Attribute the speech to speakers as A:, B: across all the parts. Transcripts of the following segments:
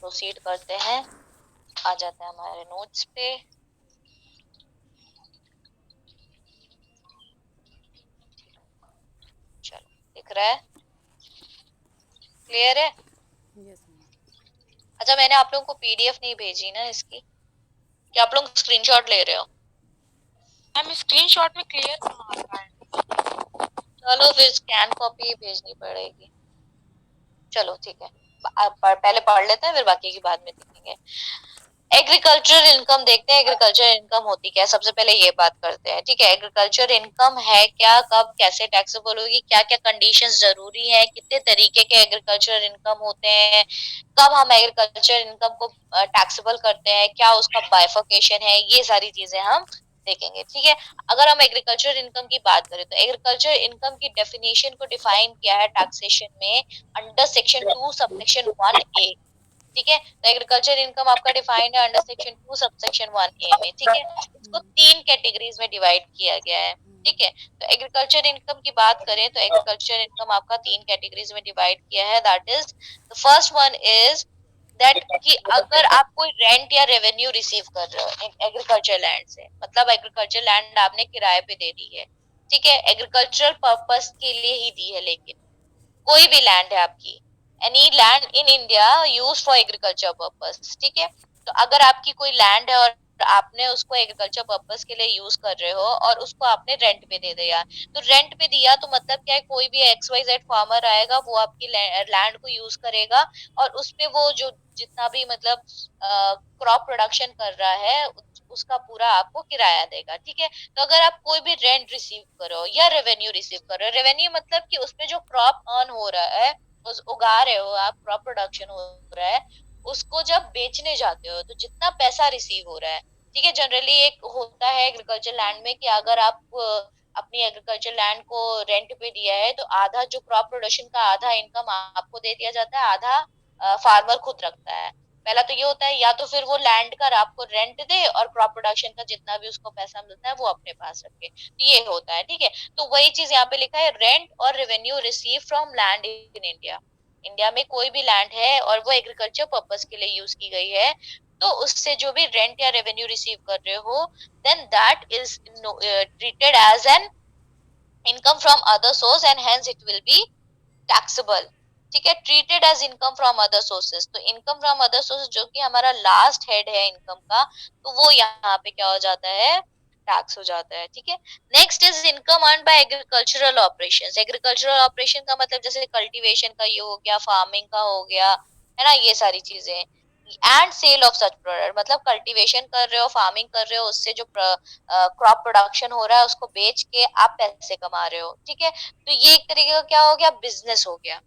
A: Proceed करते हैं, आ जाते हैं हमारे नोट्स पे। चलो, दिख रहा है, क्लियर है?
B: Yes ma'am.
A: अच्छा, मैंने आप लोगों को पीडीएफ नहीं भेजी ना इसकी, क्या आप लोग स्क्रीनशॉट ले रहे हो?
C: मैम स्क्रीनशॉट में क्लियर कहाँ आ रहा है?
A: चलो फिर स्कैन कॉपी भेजनी पड़ेगी। चलो ठीक है, पहले पढ़ लेते हैं, फिर बाकी की बाद में देखेंगे। एग्रीकल्चर इनकम देखते हैं, एग्रीकल्चर इनकम होती क्या है, सबसे पहले ये बात करते हैं। ठीक है, एग्रीकल्चर इनकम है क्या, कब कैसे टैक्सेबल होगी, क्या क्या कंडीशंस जरूरी है, कितने तरीके के एग्रीकल्चर इनकम होते हैं, कब हम एग्रीकल्चर इनकम को टैक्सेबल करते हैं, क्या उसका बाइफर्केशन है, ये सारी चीजें हम देखेंगे। ठीक है, अगर हम एग्रीकल्चर इनकम की बात करें तो एग्रीकल्चर इनकम की डेफिनेशन को डिफाइन किया है टैक्सेशन में अंडर सेक्शन 2 सबसेक्शन 1A। ठीक है, तो एग्रीकल्चर इनकम आपका डिफाइंड है अंडर सेक्शन 2 सबसेक्शन 1A में। ठीक है, इसको 3 कैटेगरीज में डिवाइड किया गया है। ठीक है, तो एग्रीकल्चर इनकम की बात करें तो एग्रीकल्चर इनकम आपका 3 कैटेगरीज में डिवाइड किया है। That is the first one is that कि अगर आप कोई रेंट या रेवेन्यू रिसीव कर रहे हो एग्रीकल्चर लैंड से, मतलब एग्रीकल्चर लैंड आपने किराए पे दे दी है। ठीक है, एग्रीकल्चरल पर्पस के लिए ही दी है, लेकिन कोई भी लैंड है आपकी, any land in India use for agriculture purpose. ठीक है, तो अगर आपकी कोई लैंड है और आपने उसको एग्रीकल्चर पर्पस के लिए यूज कर रहे हो और उसको आपने रेंट पे दे दिया, तो रेंट पे दिया तो मतलब क्या है, कोई भी XYZ फार्मर आएगा, वो आपकी लैंड को यूज करेगा और उसपे वो जो जितना भी मतलब क्रॉप प्रोडक्शन कर रहा है उसका पूरा आपको किराया देगा। ठीक है, तो अगर आप कोई भी रेंट रिसीव करो या रेवेन्यू रिसीव करो, रेवेन्यू मतलब कि उसपे जो क्रॉप अर्न हो रहा है, उस उगा रहे हो आप, क्रॉप प्रोडक्शन हो रहा है, उसको जब बेचने जाते हो तो जितना पैसा रिसीव हो रहा है। ठीक है, जनरली एक होता है एग्रीकल्चर लैंड में कि अगर आप अपनी एग्रीकल्चर लैंड को रेंट पे दिया है तो आधा जो क्रॉप प्रोडक्शन का आधा इनकम आपको दे दिया जाता है, आधा फार्मर खुद रखता है। पहला तो ये होता है, या तो फिर वो लैंड का आपको रेंट दे और क्रॉप प्रोडक्शन का जितना भी उसको पैसा मिलता है वो अपने पास रखे, तो ये होता है। ठीक है, तो वही चीज यहाँ पे लिखा है, रेंट और revenue receive from land in India. India में कोई भी लैंड है और वो एग्रीकल्चर पर्पस के लिए यूज की गई है, तो उससे जो भी रेंट या रेवेन्यू रिसीव कर रहे हो, then that is treated as an income from other source and hence it will be taxable. ठीक है, treated as income from other sources, तो इनकम फ्रॉम अदर सोर्सेज जो कि हमारा लास्ट हेड है इनकम का, तो वो यहाँ पे क्या हो जाता है, टैक्स हो जाता है। ठीक है, next is income earn by agricultural operations. Agricultural operation का मतलब जैसे कल्टीवेशन का ये हो गया, फार्मिंग का हो गया, है ना, ये सारी चीजें। And sale of such product, मतलब कल्टीवेशन कर रहे हो, फार्मिंग कर रहे हो, उससे जो क्रॉप प्रोडक्शन हो रहा है उसको बेच के आप पैसे कमा रहे हो। ठीक है, तो ये एक तरीके का क्या हो गया, बिजनेस हो गया।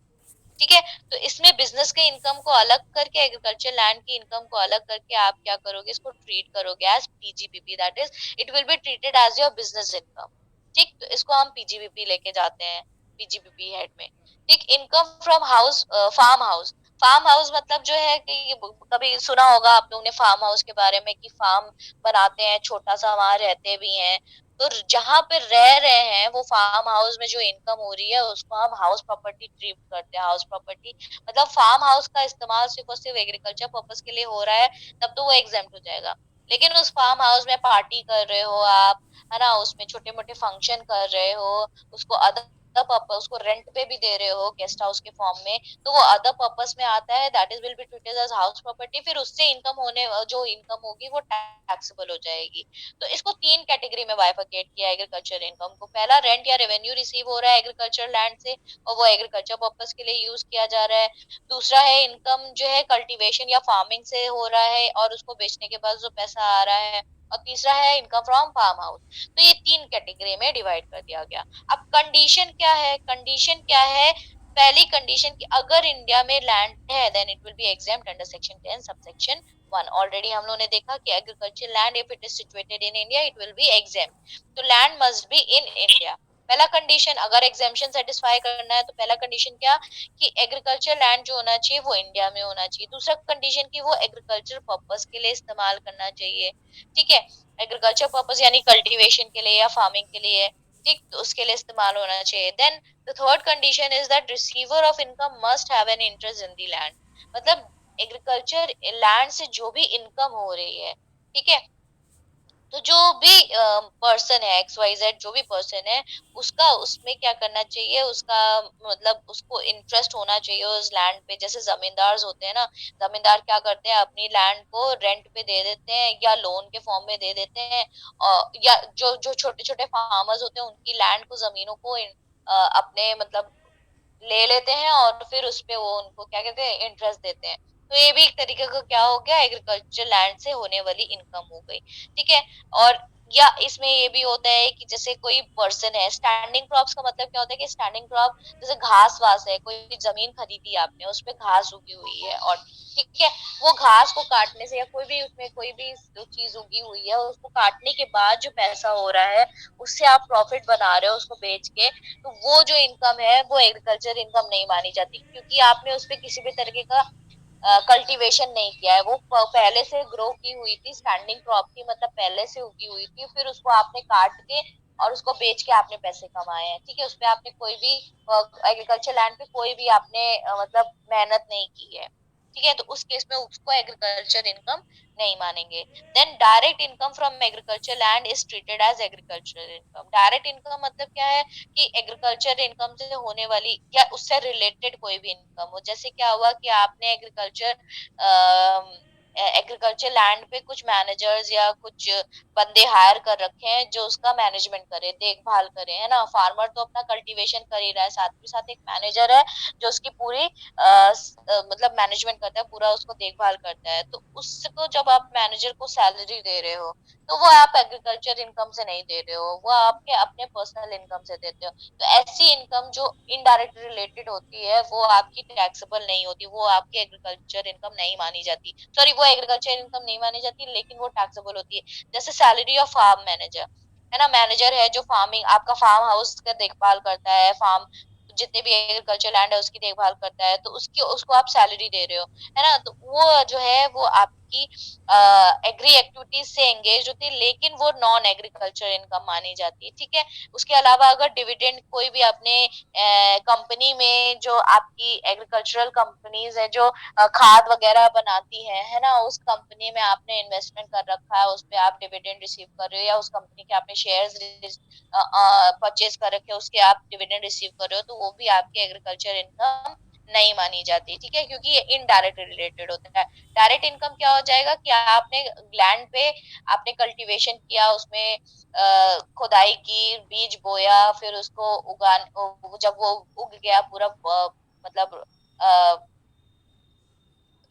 A: ठीक है, तो इसमें बिजनेस के इनकम को अलग करके, एग्रीकल्चर लैंड की इनकम को अलग करके आप क्या करोगे, इसको ट्रीट करोगे as PGBP, that is it will be treated as your business income. ठीक, तो इसको हम पीजीबीपी लेके जाते हैं, पीजीबीपी हेड में। ठीक, income from house, farm house. Farm house मतलब जो है कि कभी सुना होगा आप लोगों ने फार्म हाउस के बारे में कि फार्म बनाते हैं, छोटा सा वहां रहते भी हैं, तो जहां पे रह रहे हैं वो फार्म हाउस में जो इनकम हो रही है उसको हम हाउस प्रॉपर्टी ट्रीट करते हैं। हाउस प्रॉपर्टी मतलब फार्म हाउस का इस्तेमाल सिर्फ और सिर्फ एग्रीकल्चर पर्पस के लिए हो रहा है, तब तो वो एग्जेम्प्ट हो जाएगा। लेकिन उस फार्म हाउस में पार्टी कर रहे हो आप, है ना, उसमें छोटे मोटे फंक्शन कर रहे हो, उसको अदर पर्पस, उसको रेंट पे भी दे रहे हो गेस्ट हाउस के फॉर्म में, तो वो अदर पर्पस में आता है, that is will be treated as house property. फिर उससे इनकम होने जो इनकम होगी वो टैक्सेबल हो जाएगी। तो इसको 3 कैटेगरी में बाइफरकेट किया एग्रीकल्चर इनकम को। पहला, रेंट या रेवेन्यू रिसीव हो रहा है एग्रीकल्चर लैंड से और वो एग्रीकल्चर पर्पस के लिए यूज किया जा रहा है। दूसरा है, इनकम जो है कल्टीवेशन या फार्मिंग से हो रहा है और उसको बेचने के बाद जो पैसा आ रहा है। और तीसरा है इनकम फ्रॉम फार्म हाउस। तो ये 3 कैटेगरी में डिवाइड कर दिया गया। अब कंडीशन क्या है, कंडीशन क्या है, पहली कंडीशन कि अगर इंडिया में लैंड है then it will be exempt under section 10 subsection 1। Already हम लोगों ने देखा कि agriculture land if it is situated in India it will be exempt, तो land must be in India. पहला कंडीशन, अगर एग्जेम्पशन सेटिस्फाई करना है तो पहला कंडीशन क्या, कि एग्रीकल्चर लैंड जो होना चाहिए वो इंडिया में होना चाहिए। दूसरा कंडीशन कि वो एग्रीकल्चर पर्पस के लिए इस्तेमाल करना चाहिए। ठीक है, एग्रीकल्चर पर्पस यानी कल्टीवेशन के लिए या फार्मिंग के लिए, ठीक, तो उसके लिए इस्तेमाल होना चाहिए। Then the third condition is that receiver of income must have an interest in the land, मतलब एग्रीकल्चर लैंड से जो भी इनकम हो रही है, ठीक है, तो जो भी पर्सन है XYZ, जो भी पर्सन है, उसका उसमें क्या करना चाहिए, उसका मतलब उसको इंटरेस्ट होना चाहिए उस लैंड पे। जैसे जमींदार होते हैं ना, जमींदार क्या करते हैं, अपनी लैंड को रेंट पे दे देते हैं या लोन के फॉर्म में दे देते हैं, और या जो जो छोटे छोटे फार्मर्स होते हैं उनकी लैंड को, जमीनों को अपने मतलब ले लेते हैं और फिर उसपे वो उनको क्या कहते हैं, इंटरेस्ट देते हैं। तो ये भी एक तरीके का क्या हो गया, एग्रीकल्चर लैंड से होने वाली इनकम हो गई, ठीक है। और या इसमें ये भी होता है कि जैसे कोई पर्सन है, स्टैंडिंग क्रॉप्स का मतलब क्या होता है कि स्टैंडिंग क्रॉप जैसे घास वास है, कोई जमीन खरीदी आपने, उसपे घास उगी हुई है, और ठीक है, वो घास को काटने से या कोई भी उसमें कोई भी जो चीज उगी हुई है उसको काटने के बाद जो पैसा हो रहा है, उससे आप प्रॉफिट बना रहे हो उसको बेच के, तो वो जो इनकम है वो एग्रीकल्चर इनकम नहीं मानी जाती, क्योंकि आपने उस पे किसी भी तरीके का कल्टीवेशन नहीं किया है। वो पहले से ग्रो की हुई थी, स्टैंडिंग क्रॉप थी, मतलब पहले से उगी हुई थी, फिर उसको आपने काट के और उसको बेच के आपने पैसे कमाए हैं, ठीक है। उसपे आपने कोई भी एग्रीकल्चर लैंड पे कोई भी आपने मतलब मेहनत नहीं की है, ठीक है, तो उस केस में उसको एग्रीकल्चर इनकम नहीं मानेंगे। Then direct income from agriculture land is treated as agriculture income. Direct income मतलब क्या है कि एग्रीकल्चर इनकम से होने वाली या उससे रिलेटेड कोई भी इनकम हो। जैसे क्या हुआ कि आपने एग्रीकल्चर लैंड पे कुछ मैनेजर्स या कुछ बंदे हायर कर रखे हैं जो उसका मैनेजमेंट करे, देखभाल करे, है ना। फार्मर तो अपना कल्टीवेशन कर ही रहा है, साथ ही साथ एक मैनेजर है जो उसकी पूरी मतलब मैनेजमेंट करता है, पूरा उसको देखभाल करता है। तो उसको जब आप मैनेजर को सैलरी दे रहे हो, तो वो आप एग्रीकल्चर इनकम से नहीं दे रहे हो, वो आपके अपने पर्सनल इनकम से देते हो। तो ऐसी इनकम जो इनडायरेक्ट रिलेटेड होती है वो आपकी टैक्सेबल नहीं होती, वो आपकी एग्रीकल्चर इनकम नहीं मानी जाती, सॉरी वो एग्रीकल्चर इनकम नहीं मानी जाती, लेकिन वो टैक्सेबल होती है। जैसे सैलरी ऑफ फार्म मैनेजर, है ना, मैनेजर है जो फार्मिंग, आपका फार्म हाउस का देखभाल करता है, फार्म जितने भी एग्रीकल्चर लैंड है उसकी देखभाल करता है, तो उसकी उसको आप सैलरी दे रहे हो, है ना। तो वो जो है वो आपकी एग्री एक्टिविटीज से एंगेज होती है, लेकिन वो नॉन एग्रीकल्चर इनकम मानी जाती है, ठीक है। उसके अलावा अगर डिविडेंड कोई भी अपने कंपनी में, जो आपकी एग्रीकल्चरल कंपनीज है जो खाद वगैरह बनाती है ना, उस कंपनी में आपने इन्वेस्टमेंट कर रखा है, उस पे आप डिविडेंड रिसीव कर रहे हो, या उस कंपनी के आपने शेयर्स परचेज कर रखे हो, उसके आप डिविडेंड रिसीव कर रहे हो, तो वो भी आपके एग्रीकल्चर इनकम नहीं मानी जाती, ठीक है, क्योंकि ये इनडायरेक्ट रिलेटेड होता है। डायरेक्ट इनकम क्या हो जाएगा कि आपने लैंड पे आपने कल्टीवेशन किया, उसमें खुदाई की, बीज बोया, फिर उसको जब वो उग गया पूरा, मतलब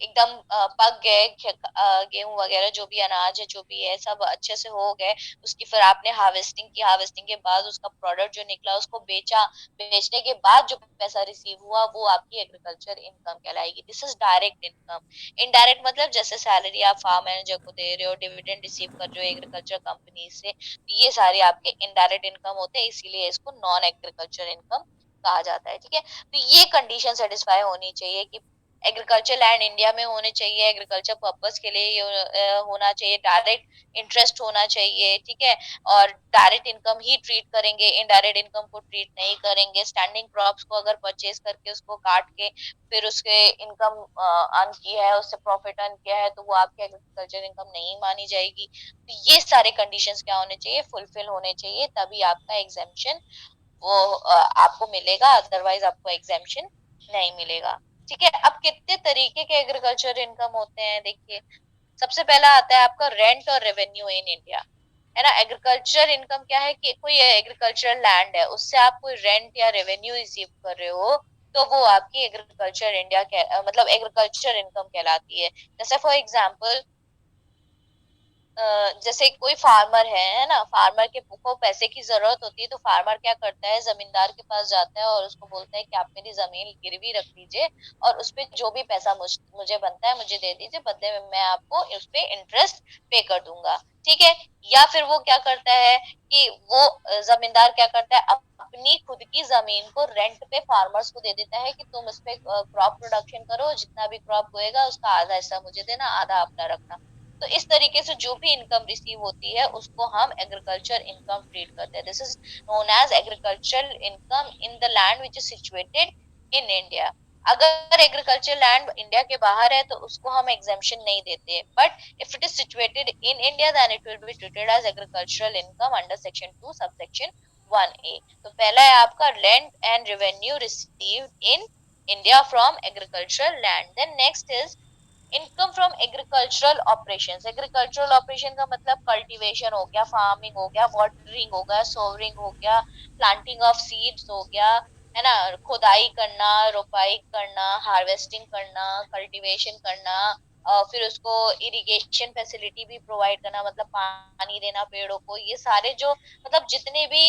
A: एकदम पक गए, गेहूं वगैरह जो भी अनाज है, जो भी है, सब अच्छे से हो गए, उसकी फिर आपने हार्वेस्टिंग की, हार्वेस्टिंग के बाद उसका प्रोडक्ट जो निकला उसको बेचा, बेचने के बाद जो पैसा रिसीव हुआ वो आपकी एग्रीकल्चर इनकम कहलाएगी। This is direct income. Indirect मतलब जैसे सैलरी आप फार्म मैनेजर को दे रहे हो, डिविडेंड रिसीव कर रहे हो एग्रीकल्चर कंपनी से, तो ये सारे आपके इनडायरेक्ट इनकम होते हैं, इसीलिए इसको नॉन एग्रीकल्चर इनकम कहा जाता है, ठीक है। तो ये कंडीशन सेटिस्फाई होनी चाहिए कि एग्रीकल्चर लैंड इंडिया में होने चाहिए, एग्रीकल्चर पर्पस के लिए होना चाहिए, डायरेक्ट इंटरेस्ट होना चाहिए, ठीक है, और डायरेक्ट इनकम ही ट्रीट करेंगे, इनडायरेक्ट इनकम को ट्रीट नहीं करेंगे। स्टैंडिंग क्रॉप्स को अगर परचेज करके उसको काट के फिर उसके इनकम अर्न की है, उससे प्रॉफिट अर्न किया है, तो वो आपकी एग्रीकल्चर इनकम नहीं मानी जाएगी। तो ये सारे कंडीशंस क्या होने चाहिए, फुलफिल होने चाहिए, तभी आपका एग्जेम्पशन वो आपको मिलेगा, अदरवाइज आपको एग्जेम्पशन नहीं मिलेगा, ठीक है। अब कितने तरीके के एग्रीकल्चर इनकम होते हैं, देखिए, सबसे पहला आता है आपका रेंट और रेवेन्यू इन इंडिया, है ना। एग्रीकल्चर इनकम क्या है कि कोई एग्रीकल्चरल लैंड है, उससे आप कोई रेंट या रेवेन्यू रिसीव कर रहे हो, तो वो आपकी एग्रीकल्चर इंडिया मतलब एग्रीकल्चर इनकम कहलाती है। जैसे फॉर एग्जाम्पल, जैसे कोई फार्मर है ना, फार्मर के को पैसे की जरूरत होती है, तो फार्मर क्या करता है, जमींदार के पास जाता है और उसको बोलता है कि आप मेरी जमीन गिरवी रख दीजिए और उस पे जो भी पैसा मुझे बनता है मुझे दे दीजिए, बदले में मैं आपको उस पे इंटरेस्ट पे कर दूंगा, ठीक है। या फिर वो क्या करता है कि वो जमींदार क्या करता है, अपनी खुद की जमीन को रेंट पे फार्मर्स को दे देता है कि तुम इस पे क्रॉप प्रोडक्शन करो, जितना भी क्रॉप होएगा उसका आधा हिस्सा मुझे देना, आधा अपना रखना। तो इस तरीके से जो भी इनकम रिसीव होती है उसको हम एग्रीकल्चर इनकम ट्रीट करते हैं। This is known as agriculture income in the land which is situated in India. अगर एग्रीकल्चर लैंड इंडिया के बाहर है तो उसको हम एग्जेम्पशन नहीं देते, but if it is situated in India then it will be treated as agricultural income under section 2 subsection 1A। तो पहला है आपका rent and revenue received in India from agricultural land. Then next is income from agricultural operations. Agricultural operation का मतलब cultivation हो गया, farming हो गया, वाटरिंग हो गया, सोवरिंग हो गया, प्लांटिंग ऑफ सीड्स हो गया, है ना, खुदाई करना, रोपाई करना, हार्वेस्टिंग करना, कल्टीवेशन करना, फिर उसको इरिगेशन फैसिलिटी भी प्रोवाइड करना, मतलब पानी देना पेड़ों को। ये सारे जो मतलब जितने भी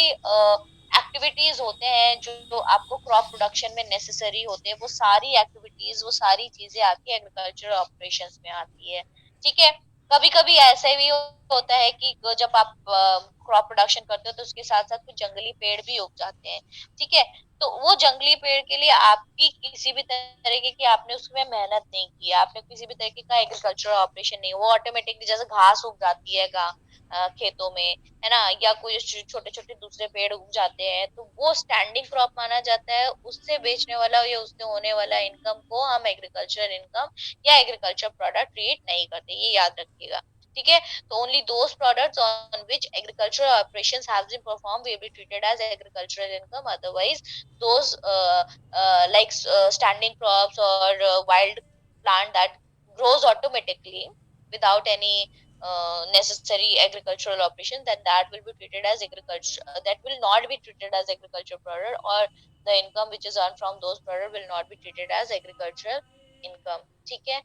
A: एक्टिविटीज होते हैं जो आपको क्रॉप प्रोडक्शन में नेसेसरी होते हैं, वो सारी एक्टिविटीज, वो सारी चीजें आपकी एग्रीकल्चरल ऑपरेशंस में आती है। ठीक है। कभी कभी ऐसे भी होता है कि जब आप क्रॉप प्रोडक्शन करते हो तो उसके साथ साथ कुछ जंगली पेड़ भी उग जाते हैं। ठीक है। तो वो जंगली पेड़ के लिए आपकी किसी भी तरीके की आपने उसमें मेहनत नहीं की, आपने किसी भी तरीके का एग्रीकल्चरल ऑपरेशन नहीं, वो ऑटोमेटिकली जैसे घास उग जाती है खेतों में, है ना, या कोई छोटे छोटे दूसरे पेड़ उग जाते हैं, तो वो स्टैंडिंग क्रॉप माना जाता है। उससे बेचने वाला या उससे होने वाला इनकम को हम एग्रीकल्चर इनकम या एग्रीकल्चर प्रोडक्ट ट्रीट नहीं करते, ये याद रखिएगा। ठीक है। तो only those products on which agricultural operations have been perform will be treated as agricultural income, otherwise those like standing crops or wild plant that grows automatically without any necessary agricultural operation, then that will be treated as agriculture, that will not be treated as agricultural product, or the income which is earned from those product will not be treated as agricultural income। ठीक है।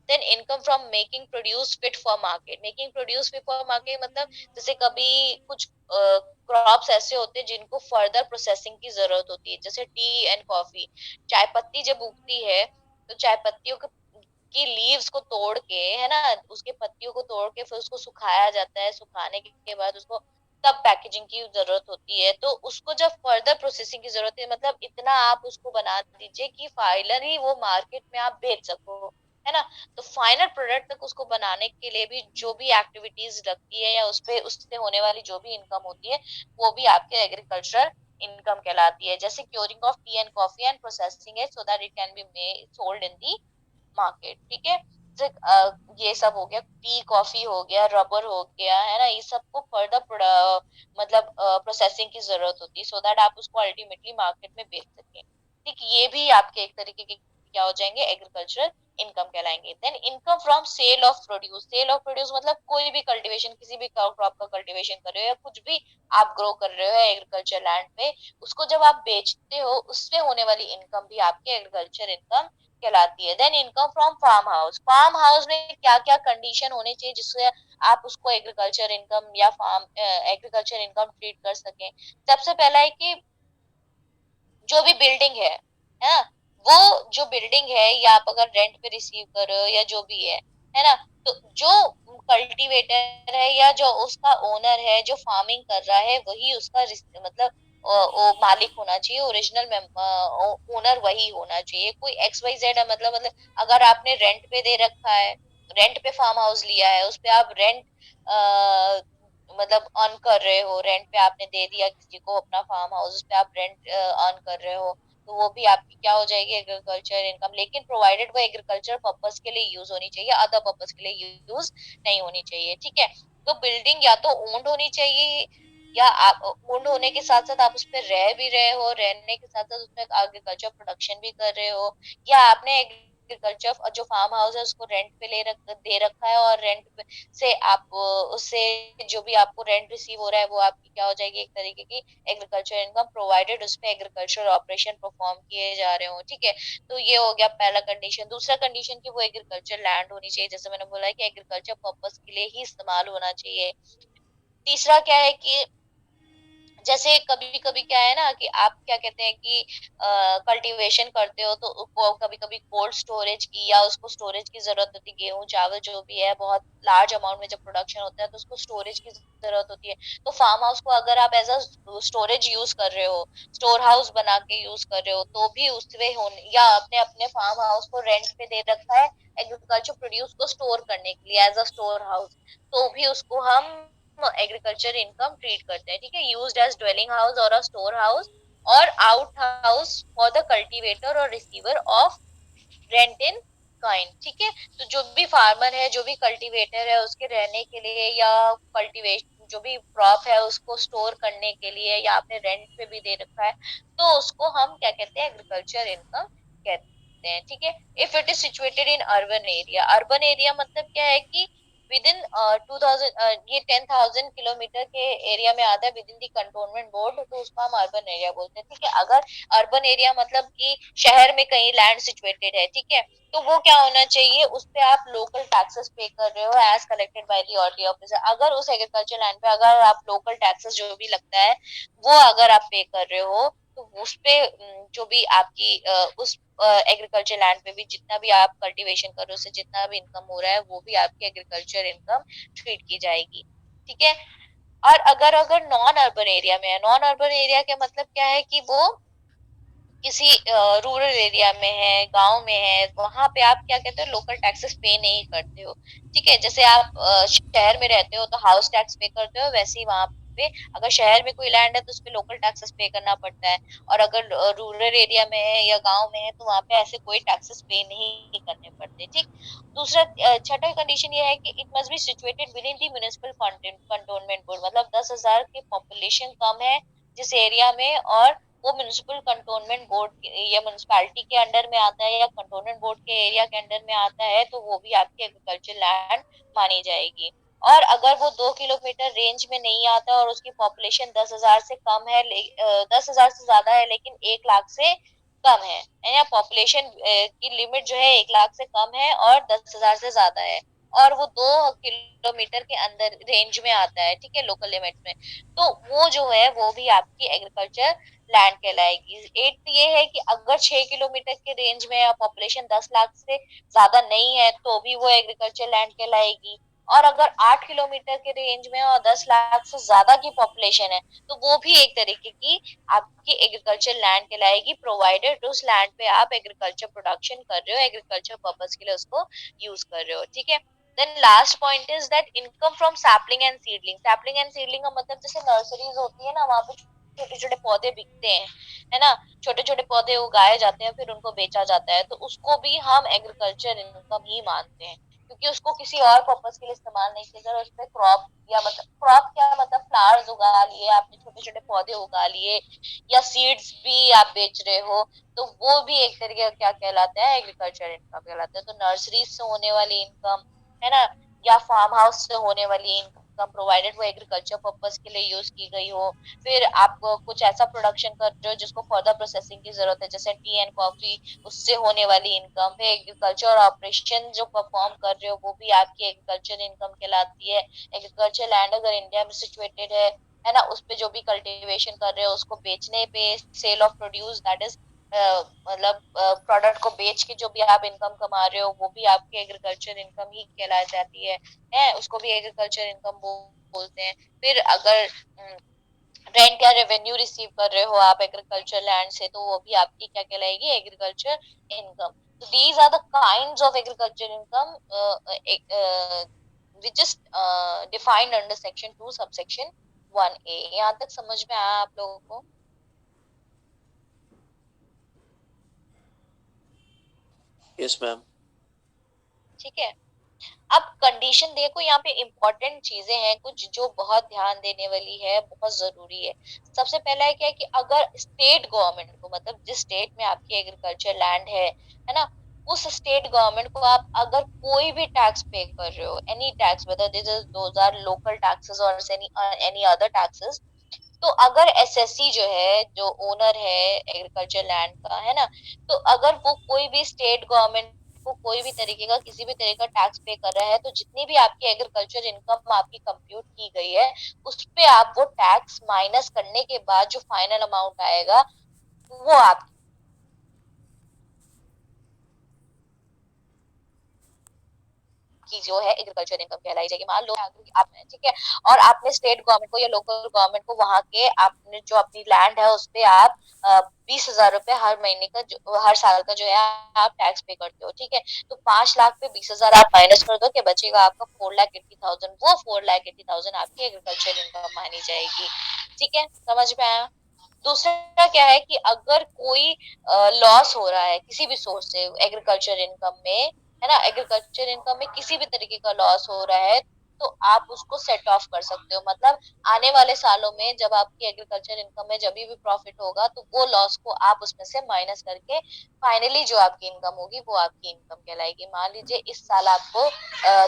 A: Then income from making produce fit for market. Making produce fit for market मतलब जैसे कभी कुछ crops ऐसे होते हैं जिनको फर्दर प्रोसेसिंग की जरूरत होती है, जैसे टी एंड कॉफी। चाय पत्ती जब उगती है तो चाय पत्तियों की लीव्स को तोड़ के, है ना, उसके पत्तियों को तोड़ के फिर उसको सुखाया जाता है। सुखाने के बाद उसको तब पैकेजिंग की जरूरत होती है। तो उसको जब फर्दर प्रोसेसिंग की जरूरत है, मतलब इतना आप उसको बना दीजिए कि फाइनली वो मार्केट में आप बेच सको, है ना। तो फाइनल प्रोडक्ट तक उसको बनाने के लिए भी जो भी एक्टिविटीज लगती है या उस पे उससे होने वाली जो भी इनकम होती है, वो भी आपके एग्रीकल्चरल इनकम कहलाती है। जैसे curing of T and coffee and processing it so that it can be made sold in the market. ठीक है। ये सब हो गया, टी कॉफी हो गया, रबर हो गया, है ना, ये सबको फर्दर मतलब प्रोसेसिंग की जरूरत होती है सो दैट आप उसको अल्टीमेटली मार्केट में बेच सकें। ठीक, ये भी आपके एक तरीके के क्या हो जाएंगे, एग्रीकल्चरल इनकम कहलाएंगे। Then income from sale of produce. Sale of produce मतलब कोई भी कल्टीवेशन, किसी भी क्रॉप का कल्टीवेशन कर रहे हो या कुछ भी आप ग्रो कर रहे हो एग्रीकल्चर लैंड पे, उसको जब आप बेचते हो उससे होने वाली इनकम भी आपके एग्रीकल्चर इनकम कहलाती है। Then income from farm house. Farm house में क्या क्या कंडीशन होने चाहिए जिससे आप उसको एग्रीकल्चर इनकम या फार्म एग्रीकल्चर इनकम ट्रीट कर सकें। सबसे पहला है कि जो भी बिल्डिंग है ना, वो जो बिल्डिंग है या आप अगर रेंट पे रिसीव कर रहे हो या जो भी है ना, तो जो कल्टीवेटर है या जो उसका ओनर है जो फार्मिंग कर रहा है वही उसका मतलब वो मालिक होना चाहिए, ओरिजिनल ओनर वही होना चाहिए। कोई एक्स वाई जेड है मतलब अगर आपने रेंट पे दे रखा है, रेंट पे फार्म हाउस लिया है, उस पे आप रेंट मतलब अर्न कर रहे हो, रेंट पे आपने दे दिया किसी को अपना फार्म हाउस, उस पे आप रेंट अर्न कर रहे हो, तो वो भी आपकी क्या हो जाएगी, एग्रीकल्चर इनकम। लेकिन प्रोवाइडेड वो एग्रीकल्चर पर्पस के लिए यूज होनी चाहिए, अदर पर्पस के लिए यूज नहीं होनी चाहिए। ठीक है। तो बिल्डिंग या तो ओन्ड होनी चाहिए, या आप ओन्ड होने के साथ साथ आप उस पर रह भी रहे हो, रहने के साथ साथ उसमें एग्रीकल्चर प्रोडक्शन भी कर रहे हो, या आपने एग्रीकल्चर जो फार्म हाउस है उसको रेंट पे दे रखा है और रेंट से आप उससे जो भी आपको रेंट रिसीव हो रहा है वो आपकी क्या हो जाएगी, एक तरीके की एग्रीकल्चर इनकम, प्रोवाइडेड उसपे एग्रीकल्चर ऑपरेशन परफॉर्म किए जा रहे हो। ठीक है। तो ये हो गया पहला कंडीशन। दूसरा कंडीशन की वो एग्रीकल्चर लैंड होनी चाहिए, जैसे मैंने बोला है कि एग्रीकल्चर पर्पस के लिए ही इस्तेमाल होना चाहिए। तीसरा क्या है कि जैसे कभी कभी क्या है ना कि आप क्या कहते हैं कि कल्टीवेशन करते हो तो कभी कभी कोल्ड स्टोरेज की या उसको स्टोरेज की जरूरत होती है, गेहूं चावल जो भी है बहुत लार्ज अमाउंट में जब प्रोडक्शन होता है तो उसको स्टोरेज की जरूरत होती है। तो फार्म हाउस को अगर आप एज अ स्टोरेज यूज कर रहे हो, स्टोर हाउस बना के यूज कर रहे हो, तो भी उसमें होने, या अपने अपने फार्म हाउस को रेंट पे दे रखा है एग्रीकल्चर प्रोड्यूस को स्टोर करने के लिए एज अ स्टोर हाउस, तो भी उसको हम एग्रीकल्चर इनकम ट्रीट करते हैं। ठीक है। यूज्ड एज ड्वेलिंग हाउस और अ स्टोर हाउस और out house for the cultivator और receiver of rent in kind. ठीक है, तो जो भी फार्मर है, जो भी कल्टीवेटर है, उसके रहने के लिए या कल्टीवेशन जो भी क्रॉप है उसको स्टोर करने के लिए या आपने रेंट पे भी दे रखा है, तो उसको हम क्या कहते हैं, एग्रीकल्चर इनकम कहते हैं। ठीक है, if it is situated in urban area, urban area मतलब क्या है कि विद इन 2000 ये 10,000 किलोमीटर के एरिया में आता है with in the cantonment board, तो उसको हम अर्बन एरिया बोलते हैं। ठीक है, अगर अर्बन एरिया मतलब कि शहर में कहीं लैंड सिचुएटेड है, ठीक है, तो वो क्या होना चाहिए, उस पे आप लोकल टैक्सेस पे कर रहे हो as collected by the authority officer. अगर उस एग्रीकल्चर लैंड पे अगर आप लोकल टैक्सेस जो भी लगता है वो अगर आप पे कर रहे हो, तो उस पे जो भी आपकी उस एग्रीकल्चर लैंड पे भी जितना भी आप कल्टीवेशन कर रहे हो, उससे जितना भी इनकम हो रहा है वो भी आपकी एग्रीकल्चर इनकम ट्रीट की जाएगी। ठीक है, और अगर अगर नॉन अर्बन एरिया में है, नॉन अर्बन एरिया का मतलब क्या है कि वो किसी रूरल एरिया में है, गांव में है, वहां पे आप क्या कहते हो, लोकल टैक्सेस पे नहीं करते हो। ठीक है, जैसे आप शहर में रहते हो तो हाउस टैक्स पे करते हो, वैसे ही वहां पे अगर शहर में कोई लैंड है तो उसपे लोकल टैक्सेस पे करना पड़ता है, और अगर रूरल एरिया में है या गांव में है तो वहां पे ऐसे कोई टैक्सेस पे नहीं करने पड़ते। ठीक, दूसरा छठा कंडीशन ये है कि it must be situated with in the municipal cantonment board, मतलब 10,000 की पॉपुलेशन कम है जिस एरिया में, और वो म्युनिसिपल कंटोनमेंट बोर्ड या म्युनिसिपैलिटी के अंडर में आता है या कंटोनमेंट बोर्ड के एरिया के अंडर में आता है, तो वो भी आपकी एग्रीकल्चर लैंड मानी जाएगी। और अगर वो 2 किलोमीटर रेंज में नहीं आता और उसकी पॉपुलेशन 10,000 से कम है, 10,000 से ज्यादा है लेकिन 1 लाख से कम है, या पॉपुलेशन की लिमिट जो है 1 लाख से कम है और 10,000 से ज्यादा है, और वो 2 किलोमीटर के अंदर रेंज में आता है, ठीक है, लोकल लिमिट में, तो वो जो है वो भी आपकी एग्रीकल्चर लैंड कहलाएगी। एट ये है कि अगर 6 किलोमीटर के रेंज में या पॉपुलेशन 10 लाख से ज्यादा नहीं है तो भी वो एग्रीकल्चर लैंड कहलाएगी, और अगर 8 किलोमीटर के रेंज में और 10 लाख से ज्यादा की पॉपुलेशन है तो वो भी एक तरीके की आपकी एग्रीकल्चर लैंड कहलाएगी, प्रोवाइडेड उस लैंड पे आप एग्रीकल्चर प्रोडक्शन कर रहे हो, एग्रीकल्चर पर्पज के लिए उसको यूज कर रहे हो। ठीक है, then last point is that income from sapling and seedling. Sapling and seedling का मतलब जैसे नर्सरीज होती है ना, वहां पे छोटे छोटे पौधे बिकते हैं, है ना, छोटे छोटे पौधे उगाए जाते हैं फिर उनको बेचा जाता है, तो उसको भी हम एग्रीकल्चर इनकम ही मानते हैं, क्योंकि उसको किसी और पर्पज के लिए इस्तेमाल नहीं किया जा, उस पर क्रॉप या मतलब क्रॉप क्या मतलब फ्लावर्स उगा लिए आपने, छोटे छोटे पौधे उगा लिए, या सीड्स भी आप बेच रहे हो, तो वो भी एक तरीके का क्या कहलाता है, एग्रीकल्चर इनकम कहलाता है। तो नर्सरी से होने वाली इनकम, है ना, या फार्म हाउस से होने वाली इनकम, प्रोवाइडेड वो एग्रीकल्चर पर्पज के लिए यूज की गई हो, फिर आप कुछ ऐसा प्रोडक्शन कर रहे हो जिसको फर्दर प्रोसेसिंग की जरूरत है, जैसे टी एंड कॉफी, उससे होने वाली इनकम, फिर एग्रीकल्चर ऑपरेशन जो परफॉर्म कर रहे हो वो भी आपकी एग्रीकल्चर इनकम कहलाती है। एग्रीकल्चर लैंड अगर इंडिया में सिचुएटेड है ना, उस पे जो भी कल्टीवेशन कर रहे हो उसको बेचने पे, sale of produce that is मतलब प्रोडक्ट को बेच के जो भी आप इनकम कमा रहे हो वो भी आपकी एग्रीकल्चर इनकम ही कहलाई जाती है, उसको भी एग्रीकल्चर इनकम बोलते हैं। फिर अगर रेंट या रेवेन्यू रिसीव कर रहे हो आप एग्रीकल्चर लैंड से, तो वो भी आपकी क्या कहलाएगी, एग्रीकल्चर इनकम। तो these are the kinds of agriculture income which is defined under section 2 subsection 1A। यहाँ तक समझ में आया आप लोगों को?
B: Yes ma'am.
A: ठीक है, अब कंडीशन देखो, यहाँ पे इम्पोर्टेंट चीजें हैं कुछ जो बहुत ध्यान देने वाली है, बहुत जरूरी है। सबसे पहला है क्या है कि अगर स्टेट गवर्नमेंट को, मतलब जिस स्टेट में आपकी एग्रीकल्चर लैंड है ना, उस स्टेट गवर्नमेंट को आप अगर कोई भी टैक्स पे कर रहे हो, any tax, whether this is those are local taxes or any other taxes, तो अगर एसएससी जो है, जो ओनर है एग्रीकल्चर लैंड का, है ना, तो अगर वो कोई भी स्टेट गवर्नमेंट को कोई भी तरीके का किसी भी तरह का टैक्स पे कर रहा है, तो जितनी भी आपकी एग्रीकल्चर इनकम आपकी कंप्यूट की गई है उस पे आप वो टैक्स माइनस करने के बाद जो फाइनल अमाउंट आएगा वो आप की जो है एग्रीकल्चर इनकम कहलाई जाएगी। मान लो आपने, ठीक है, और आपने स्टेट गवर्नमेंट को या लोकल गवर्नमेंट को वहां के आपने जो अपनी लैंड है उस पे आप 20,000 रुपए हर महीने का हर साल का जो है आप टैक्स पे करते हो। ठीक है, तो 5 लाख पे 20,000 आप माइनस कर दो, कि बचेगा आपका 4,80,000, वो 4,80,000 आपकी एग्रीकल्चर इनकम मानी जाएगी। ठीक है, समझ में आया? दूसरा क्या है कि अगर कोई लॉस हो रहा है किसी भी सोर्स से एग्रीकल्चर इनकम में, है ना, एग्रीकल्चर इनकम में किसी भी तरीके का लॉस हो रहा है, तो आप उसको सेट ऑफ कर सकते हो। मतलब आने वाले सालों में जब आपकी एग्रीकल्चर इनकम में जब भी प्रॉफिट होगा, तो वो लॉस को आप उसमें से माइनस करके फाइनली जो आपकी इनकम होगी वो आपकी इनकम कहलाएगी। मान लीजिए इस साल आपको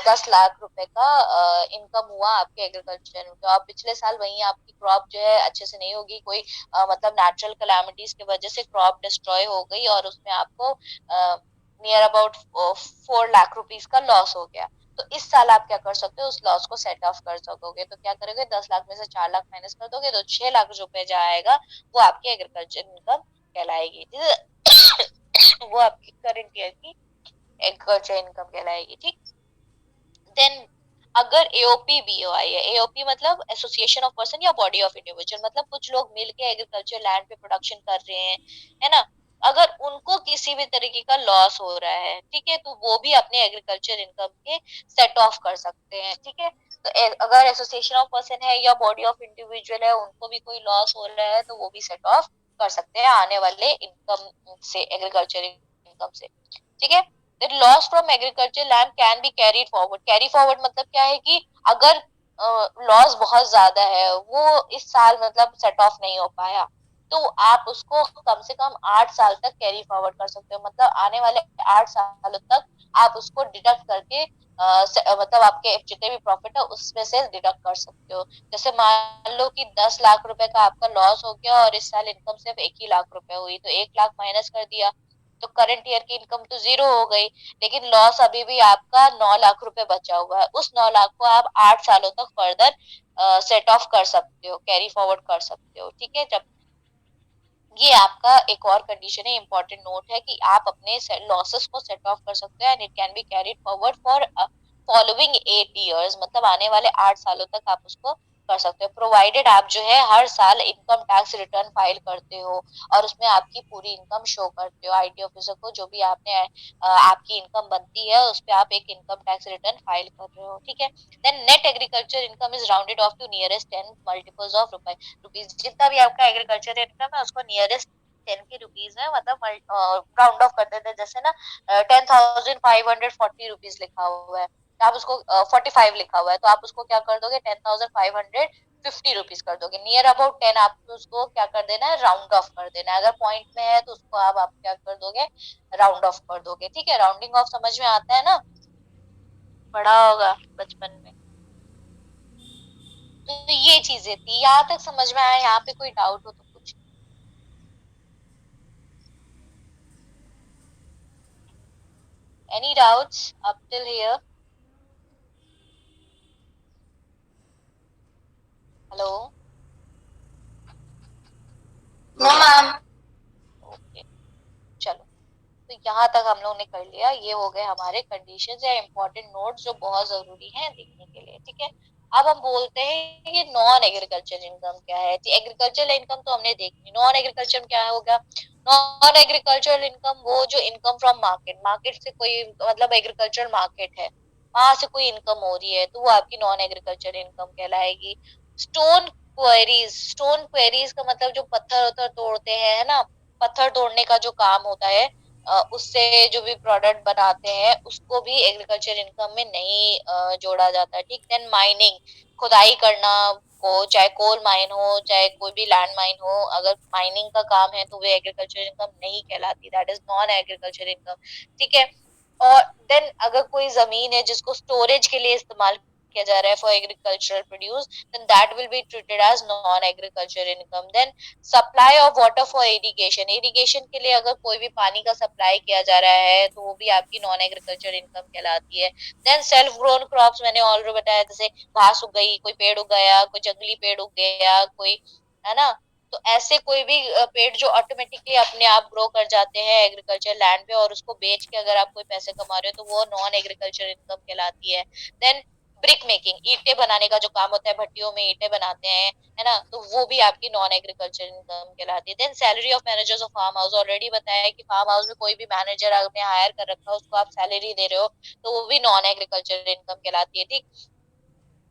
A: 10 लाख रुपए का इनकम हुआ आपके एग्रीकल्चर में, तो आप पिछले साल वही आपकी क्रॉप जो है अच्छे से नहीं होगी, कोई मतलब नेचुरल कैलामिटीज की वजह से क्रॉप डिस्ट्रॉय हो गई और उसमें आपको नियर अबाउट 4 लाख रुपीज का लॉस हो गया। तो इस साल आप क्या कर सकते हो, उस लॉस को सेट ऑफ कर सकोगे। तो क्या करोगे, 10 लाख में से 4 लाख माइनस कर दोगे, तो 6 लाख रुपए जो आएगा वो आपकी एग्रीकल्चर इनकम कहलाएगी। वो आपकी करंट ईयर की एग्रीकल्चर इनकम कहलाएगी। ठीक। देन अगर एओपी बीओआई है, एओपी मतलब एसोसिएशन ऑफ पर्सन या बॉडी ऑफ इंडिविजुअल, मतलब कुछ लोग मिलके एग्रीकल्चर लैंड पे प्रोडक्शन कर रहे हैं, है ना, अगर उनको किसी भी तरीके का लॉस हो रहा है, ठीक है, तो वो भी अपने एग्रीकल्चर इनकम के सेट ऑफ कर सकते हैं। ठीक है। तो अगर एसोसिएशन ऑफ पर्सन है या बॉडी ऑफ इंडिविजुअल है, उनको भी कोई लॉस हो रहा है, तो वो भी सेट ऑफ कर सकते हैं आने वाले इनकम से, एग्रीकल्चर इनकम से। ठीक है। that loss from agriculture land can be carried forward। Carry forward मतलब क्या है कि अगर लॉस बहुत ज्यादा है, वो इस साल मतलब सेट ऑफ नहीं हो पाया, तो आप उसको कम से कम 8 साल तक कैरी फॉरवर्ड कर सकते हो। मतलब आने वाले 8 सालों तक आप उसको डिडक्ट करके मतलब आपके जितने भी प्रॉफिट है उसमें से डिडक्ट कर सकते हो। जैसे मान लो कि 10 लाख रुपए का आपका लॉस हो गया और इस साल इनकम सिर्फ 1 ही लाख रुपए हुई, तो 1 लाख माइनस कर दिया, तो करंट ईयर की इनकम तो जीरो हो गई, लेकिन लॉस अभी भी आपका 9 लाख रुपए बचा हुआ है। उस 9 लाख को आप 8 सालों तक फर्दर सेट ऑफ कर सकते हो, कैरी फॉरवर्ड कर सकते हो। ठीक है। जब ये आपका एक और कंडीशन है, इंपॉर्टेंट नोट है, कि आप अपने लॉसेस को सेट ऑफ कर सकते हैं and it can be carried forward for following 8 years, मतलब आने वाले 8 सालों तक आप उसको कर सकते हो, प्रोवाइडेड आप जो है हर साल इनकम टैक्स रिटर्न फाइल करते हो और उसमें आपकी पूरी इनकम शो करते हो आईटी ऑफिसर को। जो भी आपने आपकी इनकम बनती है उस पे आप एक इनकम टैक्स रिटर्न फाइल कर रहे हो। ठीक है। Then net agriculture income is rounded off to nearest 10 multiples of rupees. जितना भी आपका एग्रीकल्चर इनकम है उसको नियरेस्ट 10 के रुपीज है, मतलब राउंड ऑफ कर देते हैं। जैसे ना 10,540 रुपीज लिखा हुआ है, तो आप उसको 45 लिखा हुआ है, तो आप उसको क्या कर दोगे, 10,550 रुपीज कर दोगे। नियर अबाउट 10 आपको उसको क्या कर देना है, राउंड ऑफ कर देना है। अगर पॉइंट में है तो उसको आप क्या कर दोगे, राउंड ऑफ कर दोगे। ठीक है। राउंडिंग ऑफ समझ में आता है ना, पढ़ा होगा बचपन में। तो ये चीजें थी, यहाँ तक समझ में आया? यहाँ पे कोई डाउट हो तो कुछ? Any doubts up till here? Hello.
C: No, ma'am.
A: Okay. चलो, तो यहाँ तक हम लोग ने कर लिया। ये हो गए हमारे कंडीशंस या इम्पोर्टेंट नोट्स जो बहुत जरूरी हैं देखने के लिए। ठीक है। अब हम बोलते हैं कि नॉन एग्रीकल्चर इनकम क्या है। एग्रीकल्चर इनकम तो हमने देखी, नॉन एग्रीकल्चर क्या होगा? नॉन एग्रीकल्चरल इनकम वो जो इनकम फ्रॉम मार्केट, मार्केट से कोई मतलब एग्रीकल्चर मार्केट है वहां से कोई इनकम हो रही है, तो वो आपकी नॉन एग्रीकल्चर इनकम कहलाएगी। स्टोन क्वेरीज, स्टोन क्वेरीज का मतलब जो पत्थर वत्थर तोड़ते हैं, है ना, पत्थर तोड़ने का जो काम होता है, उससे जो भी प्रोडक्ट बनाते हैं उसको भी एग्रीकल्चर इनकम में नहीं जोड़ा जाता है। ठीक। देन माइनिंग, खुदाई करना, को चाहे कोल माइन हो चाहे कोई भी लैंड माइन हो, अगर माइनिंग का काम है तो वो एग्रीकल्चर इनकम नहीं कहलाती, that is non agriculture income. ठीक है। और देन अगर कोई जमीन है जिसको स्टोरेज के लिए इस्तेमाल किया जा रहा है for agricultural produce, then that will be treated as non agriculture income. Then supply of water for irrigation, irrigation के लिए अगर कोई भी पानी का सप्लाई किया जा रहा है तो वो भी आपकी नॉन एग्रीकल्चर इनकम कहलाती है। देन सेल्फ ग्रोन क्रॉप्स, मैंने ऑलरेडी बताया, जैसे घास उग गई, कोई पेड़ उग गया, कोई जंगली पेड़ उग गया, कोई, है ना, तो ऐसे कोई भी पेड़ जो ऑटोमेटिकली अपने आप ग्रो कर जाते हैं एग्रीकल्चर लैंड पे और उसको बेच के अगर आप कोई पैसे कमा रहे हो तो वो नॉन एग्रीकल्चर इनकम कहलाती है। देन ब्रिक मेकिंग, ईंटें बनाने का जो काम होता है, भट्टियों में ईंटें बनाते हैं, है ना, तो वो भी आपकी नॉन एग्रीकल्चर इनकम कहलाती है। Then salary of managers of farm house, already बताया है कि फार्म हाउस में कोई भी मैनेजर आपने हायर कर रखा है उसको आप सैलरी दे रहे हो, तो वो भी नॉन एग्रीकल्चर इनकम कहलाती है। ठीक।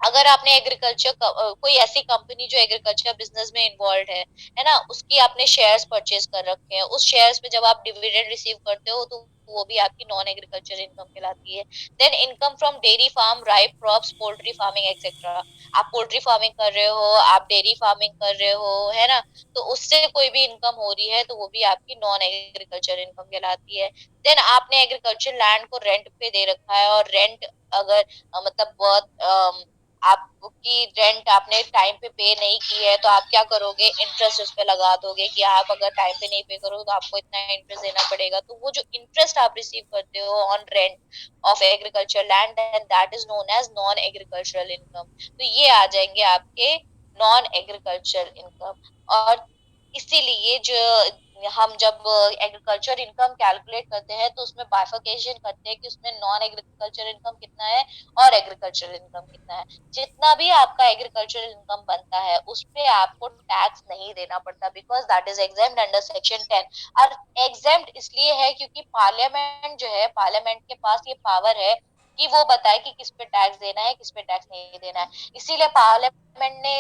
A: अगर आपने एग्रीकल्चर कोई ऐसी कंपनी जो एग्रीकल्चर बिजनेस में इन्वॉल्व है ना, उसकी आपने शेयर्स परचेज कर रखे हैं, उस शेयर्स में जब आप डिविडेंड रिसीव करते हो तो वो भी आपकी नॉन एग्रीकल्चर इनकम कहलाती है। Then income from dairy farm, rice crops, poultry farming etcetera. आप पोल्ट्री फार्मिंग कर रहे हो, आप डेयरी फार्मिंग कर रहे हो, है ना, तो उससे कोई भी इनकम हो रही है तो वो भी आपकी नॉन एग्रीकल्चर इनकम कहलाती है। देन आपने एग्रीकल्चर लैंड को रेंट पे दे रखा है, और रेंट अगर मतलब बहुत आपकी रेंट आपने टाइम पे नहीं की है तो आप क्या करोगे, इंटरेस्ट उस पे लगा दोगे कि आप अगर टाइम पे नहीं पे करोगे तो आपको इतना इंटरेस्ट देना पड़ेगा। तो वो जो इंटरेस्ट आप रिसीव करते हो on rent of agriculture land, and that is known as non agricultural income. तो ये आ जाएंगे आपके नॉन एग्रीकल्चर इनकम। और इसीलिए जो हम जब एग्रीकल्चर इनकम कैलकुलेट करते हैं तो उसमें बाइफर्केशन करते हैं कि उसमें नॉन एग्रीकल्चर इनकम कितना है और एग्रीकल्चर इनकम कितना है। जितना भी आपका एग्रीकल्चरल इनकम बनता है उस पे आपको टैक्स नहीं देना पड़ता, because that is exempt under section 10। और एग्जेम्प्ट इसलिए है क्योंकि पार्लियामेंट जो है, पार्लियामेंट के पास ये पावर है कि वो बताए कि किस पे टैक्स देना है, किस पे टैक्स नहीं देना है। इसीलिए पार्लियामेंट ने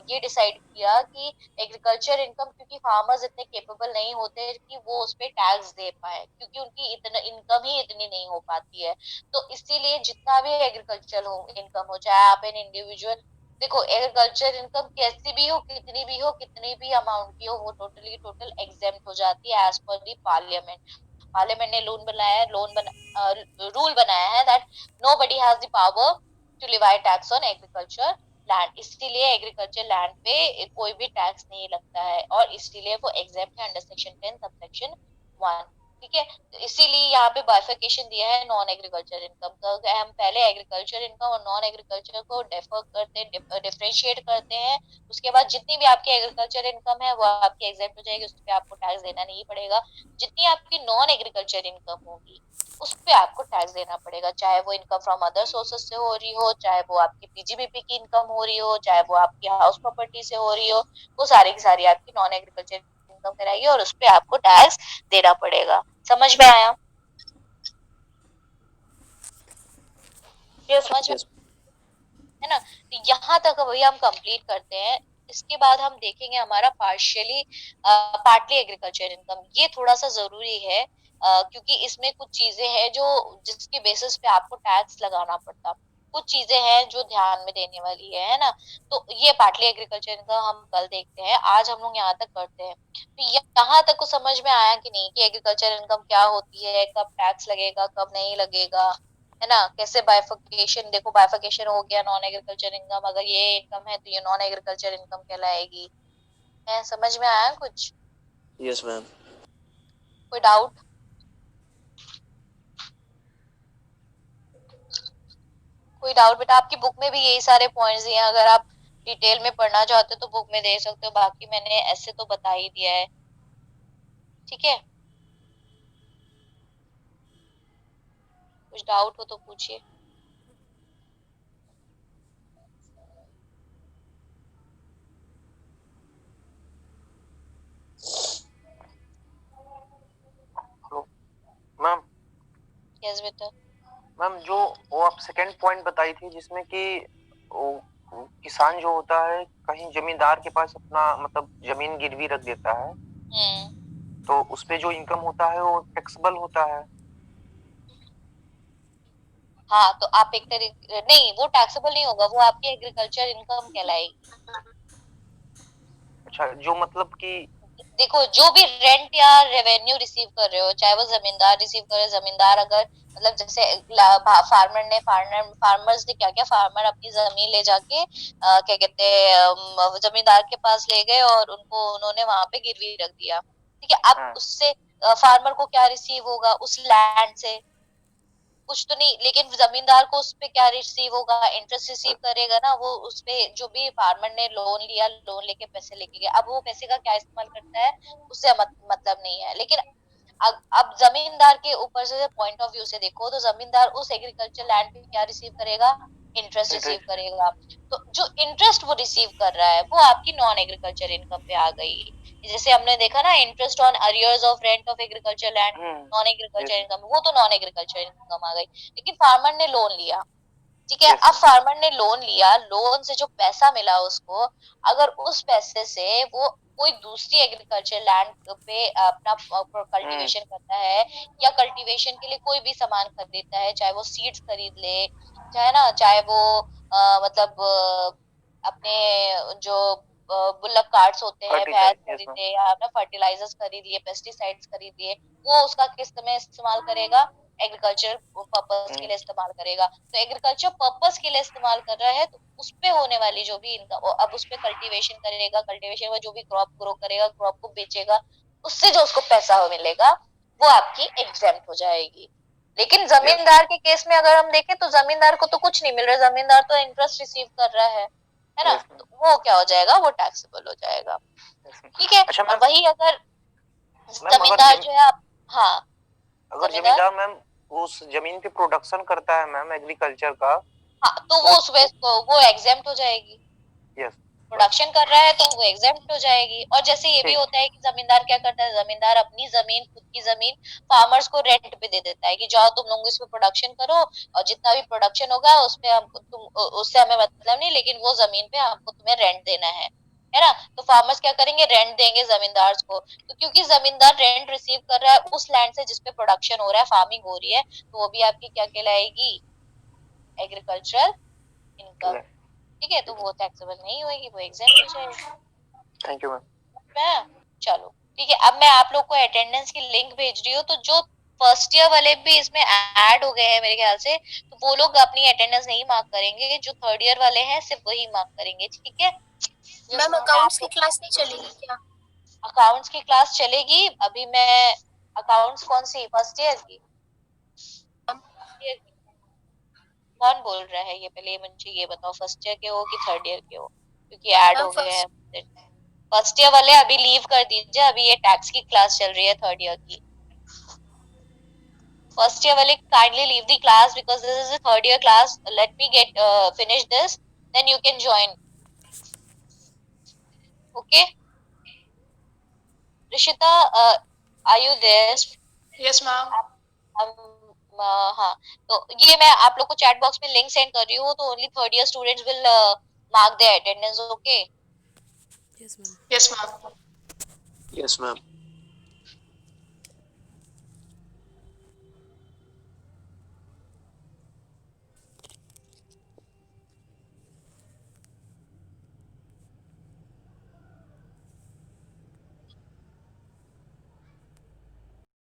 A: ये डिसाइड किया कि एग्रीकल्चर इनकम, क्योंकि फार्मर्स इतने केपेबल नहीं होते कि वो उस पे टैक्स दे पाए, क्योंकि उनकी इतना इनकम ही इतनी नहीं हो पाती है। तो इसीलिए जितना भी एग्रीकल्चर हो इनकम हो, चाहे आप एन इंडिविजुअल, देखो एग्रीकल्चर इनकम कैसी भी हो, कितनी भी हो, कितनी भी अमाउंट की हो, वो टोटली टोटल एग्जेम्प्ट हो जाती है एज पर दी पार्लियामेंट। पार्लियामेंट ने लोन बनाया, रूल बनाया है that nobody has the power to levy tax on agriculture land. इसीलिए एग्रीकल्चर लैंड पे कोई भी टैक्स नहीं लगता है, और इसीलिए वो एग्जेम्प्ट है अंडर सेक्शन 10 सब सेक्शन 1। ठीक है, तो इसीलिए यहाँ पे बाइफिकेशन दिया है नॉन एग्रीकल्चर इनकम का। हम पहले एग्रीकल्चर इनकम और नॉन एग्रीकल्चर को डिफर करते हैं, डिफरेंशिएट करते हैं। उसके बाद जितनी भी आपकी एग्रीकल्चर इनकम है वो आपकी एग्जेम्प्ट हो जाएगी, उस पर आपको टैक्स देना नहीं पड़ेगा। जितनी आपकी नॉन एग्रीकल्चर इनकम होगी उस पे आपको टैक्स देना पड़ेगा, चाहे वो इनकम फ्रॉम अदर सोर्सेस से हो रही हो, चाहे वो आपकी पीजीबीपी की इनकम हो रही हो, चाहे वो आपकी हाउस प्रॉपर्टी से हो रही हो, वो सारी की सारी आपकी नॉन एग्रीकल्चर इनकम कराएगी और उस पे आपको टैक्स देना पड़ेगा। समझ में आया?
C: Yes.
A: समझ में
B: Yes.
A: है ना? तो यहाँ तक वही हम कंप्लीट करते हैं। इसके बाद हम देखेंगे हमारा पार्टली एग्रीकल्चर इनकम। ये थोड़ा सा जरूरी है क्योंकि इसमें कुछ चीजें हैं जो जिसके बेसिस पे आपको टैक्स लगाना पड़ता, कुछ चीजें हैं जो ध्यान में देने वाली है ना। तो ये पार्टली एग्रीकल्चर इनकम हम कल देखते हैं, आज हम लोग यहाँ तक करते हैं। तो यहाँ तक को समझ में आया कि नहीं कि एग्रीकल्चर इनकम क्या होती है, कब टैक्स लगेगा, कब नहीं लगेगा, है ना? कैसे बाइफर्केशन, देखो बाइफर्केशन हो गया नॉन एग्रीकल्चर इनकम, अगर ये इनकम है तो ये नॉन एग्रीकल्चर इनकम कहलाएगी। है, समझ में आया कुछ?
B: Yes, ma'am.
A: कोई डाउट? कोई डाउट बेटा? आपकी बुक में भी यही सारे पॉइंट्स दिए हैं, अगर आप डिटेल में पढ़ना चाहते हो तो बुक में दे सकते हो, बाकी मैंने ऐसे तो बता ही दिया है। ठीक है, कुछ डाउट हो तो पूछिए।
D: Hello ma'am.
A: यस बेटा।
D: मैम जो वो आप सेकंड पॉइंट बताई थी जिसमें कि वो किसान जो होता है कहीं जमींदार के पास अपना मतलब जमीन गिरवी रख देता है, तो उस पे जो इनकम होता है वो टैक्सेबल होता है।
A: हाँ, तो आप एक तरीके नहीं, वो टैक्सेबल नहीं होगा, वो आपकी एग्रीकल्चर इनकम कहलाएगी।
D: अच्छा, जो मतलब कि
A: देखो जो भी रेंट या रेवेन्यू रिसीव कर रहे हो, चाहे वो जमींदार रिसीव करे, जमींदार अगर मतलब जैसे फार्मर्स ने क्या किया, फार्मर अपनी जमीन ले जाके क्या कहते हैं जमींदार के पास ले गए और उन्होंने वहां पे गिरवी रख दिया। ठीक है, अब उससे फार्मर को क्या रिसीव होगा उस लैंड से? कुछ तो नहीं, लेकिन जमींदार को उस पे क्या रिसीव होगा, इंटरेस्ट रिसीव करेगा ना वो उस पे। जो भी फार्मर ने लोन लिया, लोन लेके पैसे लेके गया, अब वो पैसे का क्या इस्तेमाल करता है उससे मतलब नहीं है। लेकिन अब जमींदार के ऊपर से पॉइंट ऑफ व्यू से देखो तो जमींदार उस एग्रीकल्चर लैंड पे क्या रिसीव करेगा, इंटरेस्ट रिसीव करेगा। तो जो इंटरेस्ट वो रिसीव कर रहा है वो आपकी नॉन एग्रीकल्चर इनकम पे आ गई। जैसे हमने देखा ना, interest on arrears of rent of agriculture land, non agriculture income, वो तो नॉन एग्रीकल्चर इनकम आ गई। लेकिन फार्मर ने लोन लिया, ठीक है। अब फार्मर ने लोन लिया, लोन से जो पैसा मिला उसको, अगर उस पैसे से वो कोई दूसरी एग्रीकल्चर लैंड पे अपना कल्टीवेशन करता है, या कल्टीवेशन के लिए कोई भी सामान खरीदता है, चाहे वो सीड्स खरीद ले, चाहे वो मतलब अपने जो बुल्लक कार्ड्स होते हैं, भैंस खरीदे, या अपना फर्टिलाइजर्स खरीद लिए, पेस्टिसाइड्स खरीद लिए, वो उसका किस में इस्तेमाल करेगा, एग्रीकल्चर पर्पस के लिए इस्तेमाल करेगा। तो एग्रीकल्चर पर्पस के लिए इस्तेमाल कर रहा है, तो उस पे होने वाली जो भी इनकम, अब उस पे कल्टीवेशन करेगा, कल्टीवेशन में जो भी क्रॉप ग्रो करेगा, क्रॉप को बेचेगा, उससे जो उसको पैसा मिलेगा वो आपकी एग्जेम्प्ट हो जाएगी। लेकिन जमींदार के केस में अगर हम देखें तो जमींदार को तो कुछ नहीं मिल रहा, जमींदार तो इंटरेस्ट रिसीव कर रहा है ना, तो वो क्या हो जाएगा, वो टैक्सेबल हो जाएगा। ठीक है।
D: अच्छा,
A: और वही अगर जमींदार जो है, हाँ,
D: अगर जमींदार मैम उस जमीन पे प्रोडक्शन करता है मैम एग्रीकल्चर का,
A: हाँ, तो वो उस वो एग्जेम्प्ट हो जाएगी।
D: यस,
A: प्रोडक्शन कर रहा है तो वो एग्जेम्प्ट हो जाएगी। और जैसे ये भी होता है कि जमींदार क्या करता है, जमींदार अपनी जमीन, खुद की जमीन फार्मर्स को रेंट पे दे देता है कि जाओ तुम लोग इसमें प्रोडक्शन करो, और जितना भी प्रोडक्शन होगा उसपे हमको उससे हमें मतलब नहीं, लेकिन वो जमीन पे हमको तुम्हें रेंट देना है ना। तो फार्मर्स क्या करेंगे, रेंट देंगे जमींदार को। तो क्योंकि जमींदार रेंट रिसीव कर रहा है उस लैंड से जिसपे प्रोडक्शन हो रहा है, फार्मिंग हो रही है, तो वो भी आपकी क्या कहलाएगी, एग्रीकल्चरल इनकम। ठीक है, तो वो टैक्सेबल नहीं होगी, वो एग्जेम्प्ट हो जाएगी।
D: Thank you ma'am.
A: चलो ठीक है। अब मैं आप लोग को अटेंडेंस की लिंक भेज रही हूँ, तो जो फर्स्ट ईयर वाले भी इसमें ऐड हो गए हैं मेरे ख्याल से, तो वो लोग अपनी अटेंडेंस नहीं मार्क करेंगे, जो थर्ड ईयर वाले हैं सिर्फ वही मार्क करेंगे। ठीक है
E: मैम, अकाउंट्स की क्लास नहीं चलेगी क्या?
A: अकाउंट्स की क्लास चलेगी। अभी मैं अकाउंट्स कौन सी, फर्स्ट ईयर की? कौन बोल रहा है ये, पहले मुझे ये बताओ, फर्स्ट ईयर के हो कि थर्ड ईयर के हो, क्योंकि ऐड हो गए हैं। फर्स्ट ईयर वाले अभी लीव कर दीजिए, अभी ये टैक्स की क्लास चल रही है थर्ड ईयर की। फर्स्ट ईयर वाले kindly leave the class because this is a third year class. Let me get finish this, then you can join. Okay Rishita, are you there?
C: Yes ma'am.
A: हाँ, तो ये मैं आप लोग को चैट बॉक्स में लिंक सेंड कर रही हूँ, तो only third year students will mark their attendance. Okay
C: yes ma'am.
B: Yes, ma'am.